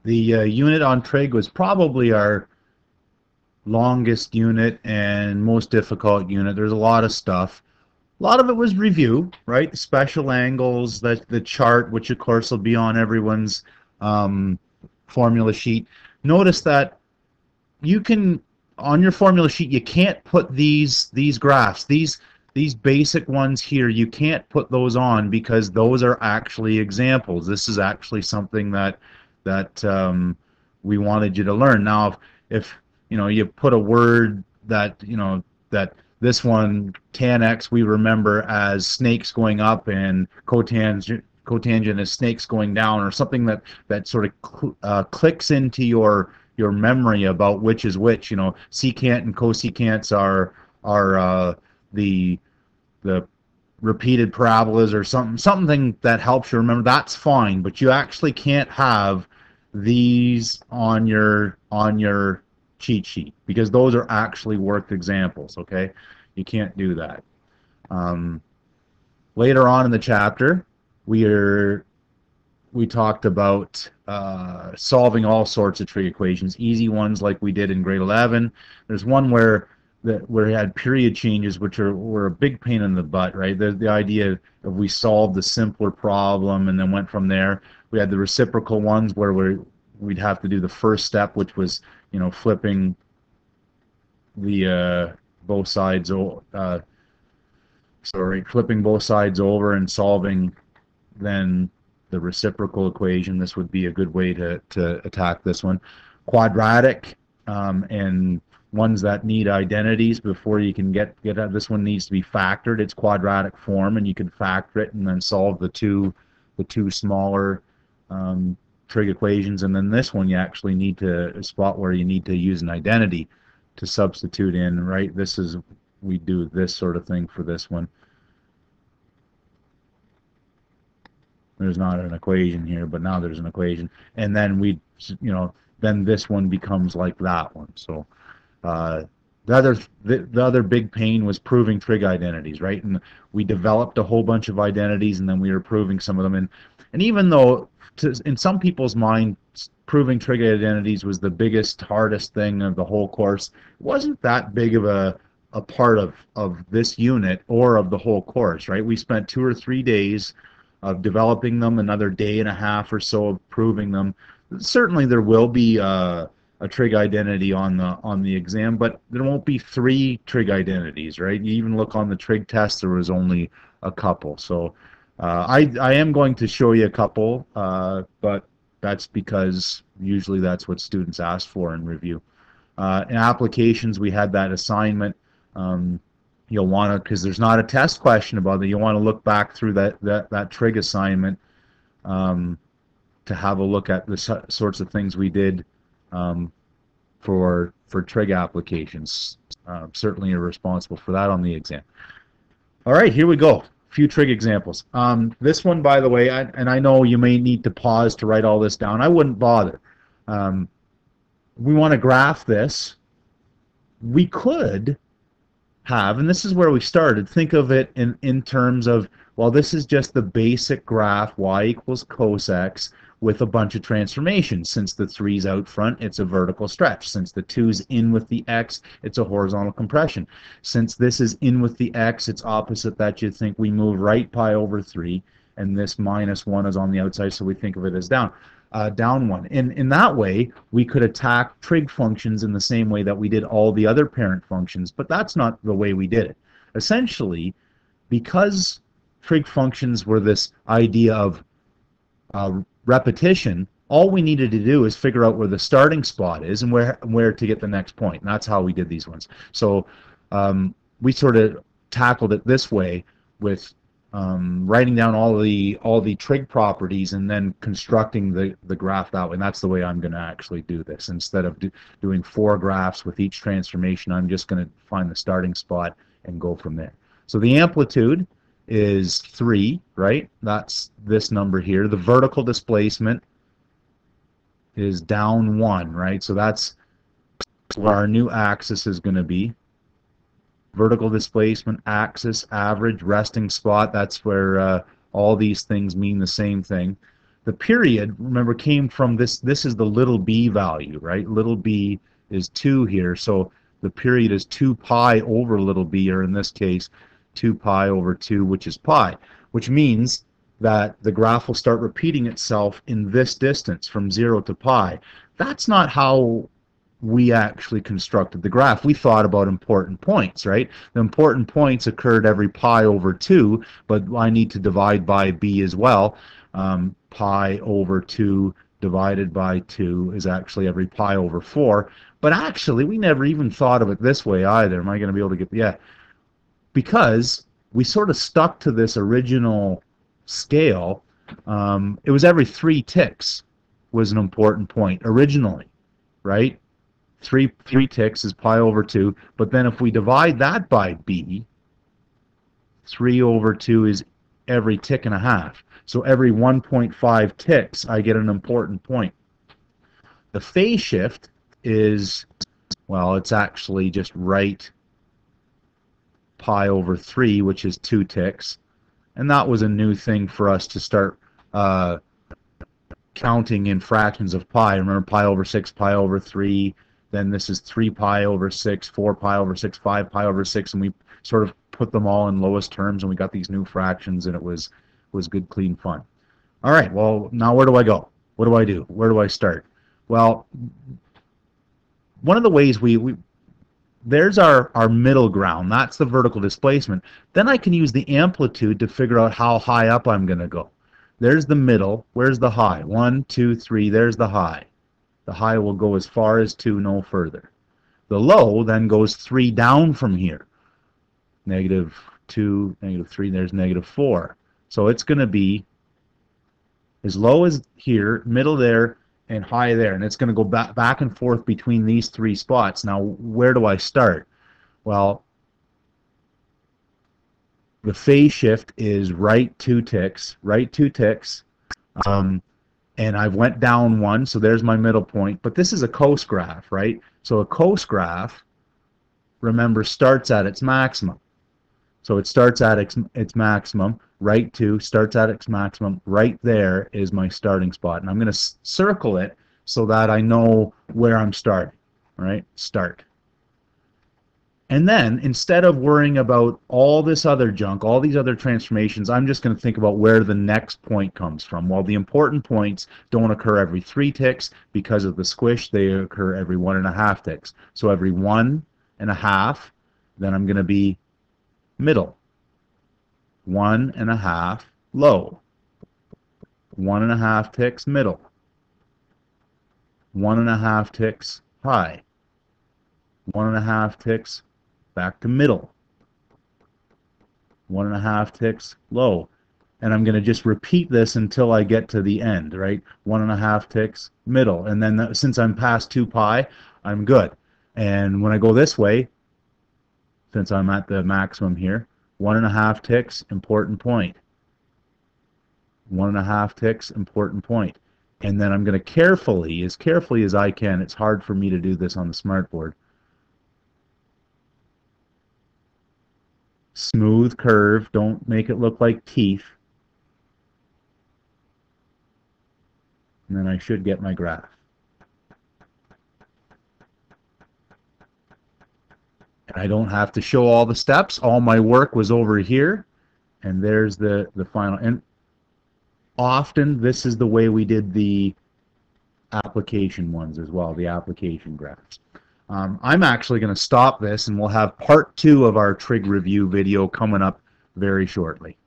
The unit on trig was probably our longest unit and most difficult unit. There's a lot of stuff. A lot of it was review, right? The special angles, the chart, which of course will be on everyone's formula sheet. Notice that you can, on your formula sheet, you can't put these graphs, these basic ones here, you can't put those on because those are actually examples. This is actually something that we wanted you to learn. Now, if you know, you put a word that, you know, that this one, tan x, we remember as snakes going up, and cotangent is snakes going down, or something that sort of clicks into your memory about which is which. You know, secant and cosecants are the repeated parabolas, or something that helps you remember. That's fine, but you actually can't have these on your cheat sheet because those are actually worked examples. Okay, you can't do that. Later on in the chapter, we talked about solving all sorts of trig equations, easy ones like we did in grade 11. There's one where we had period changes, which were a big pain in the butt, right? The idea of we solved the simpler problem and then went from there. We had the reciprocal ones where we'd have to do the first step, which was, you know, flipping the flipping both sides over and solving then the reciprocal equation. This would be a good way to attack this one. Quadratic, and ones that need identities before you can get out. This one needs to be factored. It's quadratic form, and you can factor it and then solve the two smaller trig equations. And then this one, you actually need to spot where you need to use an identity to substitute in, right? This is, we do this sort of thing for this one. There's not an equation here, but now there's an equation. And then then this one becomes like that one. So the other big pain was proving trig identities, right? And we developed a whole bunch of identities, and then we were proving some of them. And even though in some people's mind, proving trig identities was the biggest, hardest thing of the whole course, it wasn't that big of a part of this unit or of the whole course, right? We spent 2 or 3 days of developing them, another day and a half or so of proving them. Certainly there will be a trig identity on the exam, but there won't be 3 trig identities, right? You even look on the trig test, there was only a couple. So I am going to show you a couple, but that's because usually that's what students ask for in review. In applications, we had that assignment. You'll want to, because there's not a test question about it, you'll want to look back through that trig assignment to have a look at the sorts of things we did for trig applications. Certainly you're responsible for that on the exam. All right, here we go. A few trig examples. This one, by the way, and I know you may need to pause to write all this down. I wouldn't bother. We want to graph this. We could have, and this is where we started, think of it in terms of, well, this is just the basic graph, y equals cos x, with a bunch of transformations. Since the 3's out front, it's a vertical stretch. Since the 2's in with the x, it's a horizontal compression. Since this is in with the x, it's opposite that. You think we move right pi over 3, and this minus 1 is on the outside, so we think of it as down. Down 1. In that way, we could attack trig functions in the same way that we did all the other parent functions, but that's not the way we did it. Essentially, because trig functions were this idea of repetition, all we needed to do is figure out where the starting spot is and where to get the next point, and that's how we did these ones. So we sort of tackled it this way, with writing down all the trig properties and then constructing the graph that way. And that's the way I'm going to actually do this. Instead of doing 4 graphs with each transformation, I'm just going to find the starting spot and go from there. So the amplitude is 3, right? That's this number here. The vertical displacement is down 1, right? So that's where our new axis is going to be. Vertical displacement, axis, average, resting spot, that's where all these things mean the same thing. The period, remember, came from this. This is the little b value, right? Little b is 2 here, so the period is 2 pi over little b, or in this case, 2 pi over 2, which is pi, which means that the graph will start repeating itself in this distance from 0 to pi. That's not how we actually constructed the graph. We thought about important points, right? The important points occurred every pi over 2, but I need to divide by b as well. Pi over 2 divided by 2 is actually every pi over 4. But actually, we never even thought of it this way either. Am I going to be able to get... Yeah. Because we sort of stuck to this original scale. It was every 3 ticks was an important point originally, right? 3 ticks is pi over 2. But then if we divide that by b, 3 over 2 is every tick and a half. So every 1.5 ticks, I get an important point. The phase shift is, well, it's actually just right pi over 3, which is 2 ticks. And that was a new thing for us to start counting in fractions of pi. Remember, pi over 6, pi over 3, then this is 3 pi over 6, 4 pi over 6, 5 pi over 6, and we sort of put them all in lowest terms, and we got these new fractions, and it was good, clean fun. All right, well, now where do I go? What do I do? Where do I start? Well, one of the ways there's our middle ground. That's the vertical displacement. Then I can use the amplitude to figure out how high up I'm going to go. There's the middle. Where's the high? 1, 2, 3. There's the high. The high will go as far as 2, no further. The low then goes 3 down from here. -2, -3, there's -4. So it's going to be as low as here, middle there, and high there. And it's going to go back and forth between these 3 spots. Now, where do I start? Well, the phase shift is right 2 ticks, and I've went down 1, so there's my middle point. But this is a cos graph, right? So a cos graph, remember, starts at its maximum. So it starts at its maximum, right 2, starts at its maximum, right there is my starting spot. And I'm going to circle it so that I know where I'm starting, right? Start. And then, instead of worrying about all this other junk, all these other transformations, I'm just going to think about where the next point comes from. Well, the important points don't occur every 3 ticks because of the squish. They occur every 1.5 ticks. So every 1.5, then I'm going to be middle. 1.5 low. 1.5 ticks middle. 1.5 ticks high. 1.5 ticks back to middle. 1.5 ticks low. And I'm going to just repeat this until I get to the end, right? 1.5 ticks middle. And then since I'm past 2 pi, I'm good. And when I go this way, since I'm at the maximum here, 1.5 ticks, important point. 1.5 ticks, important point. And then I'm going to carefully as I can, it's hard for me to do this on the smartboard, smooth curve, don't make it look like teeth. And then I should get my graph. And I don't have to show all the steps. All my work was over here. And there's the final. And often this is the way we did the application ones as well, the application graphs. I'm actually going to stop this, and we'll have part 2 of our trig review video coming up very shortly.